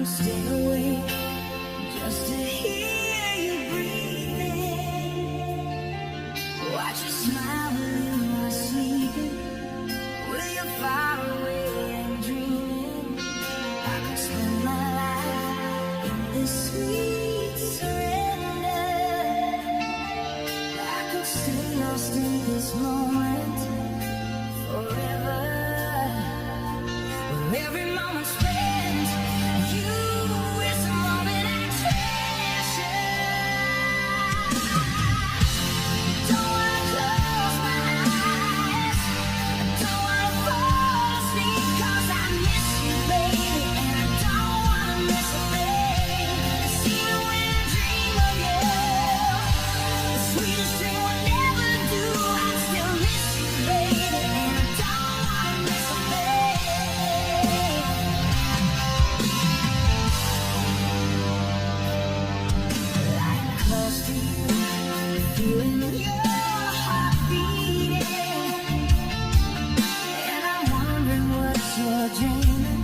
could stay awake just to hear you breathing. Watch you smile when you are sleeping, when you're far away and dreaming. I could spend my life in this sweet surrender. I could stay lost in this moment forever. Where every moment spent, you is the moment I treasure. Don't wanna close my eyes, don't wanna fall asleep, 'cause I miss you, baby, and I don't wanna miss a thing. Even when I dream of you, the sweetest dream will never do. I still miss you, baby, and I don't wanna miss a thing. Lying close to you, feeling your heart beating, and I'm wondering what you're dreaming,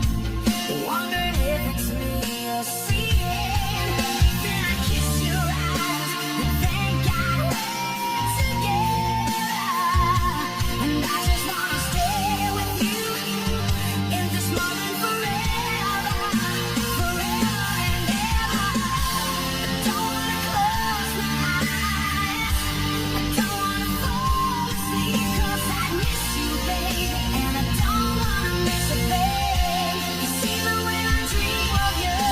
wondering if it's me you're seeing. Then I kiss your eyes and thank God we're together, and I just wanna stay with you in this moment forever, forever and ever. I don't wanna close my eyes, I don't wanna fall asleep, 'cause I miss you, baby, and I don't wanna miss a thing. 'Cause even when I dream of you,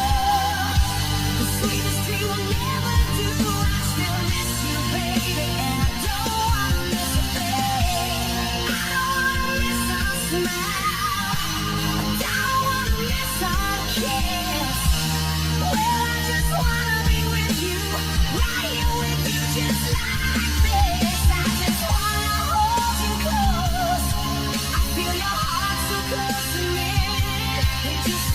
the sweetest dream will never do. I still miss you, baby, and I don't wanna miss a thing. I don't wanna miss our smile, I don't wanna miss our kiss. Well, I just wanna be with you, right here with you, just like this. I just wanna hold you close. I feel your heart so close to me. It just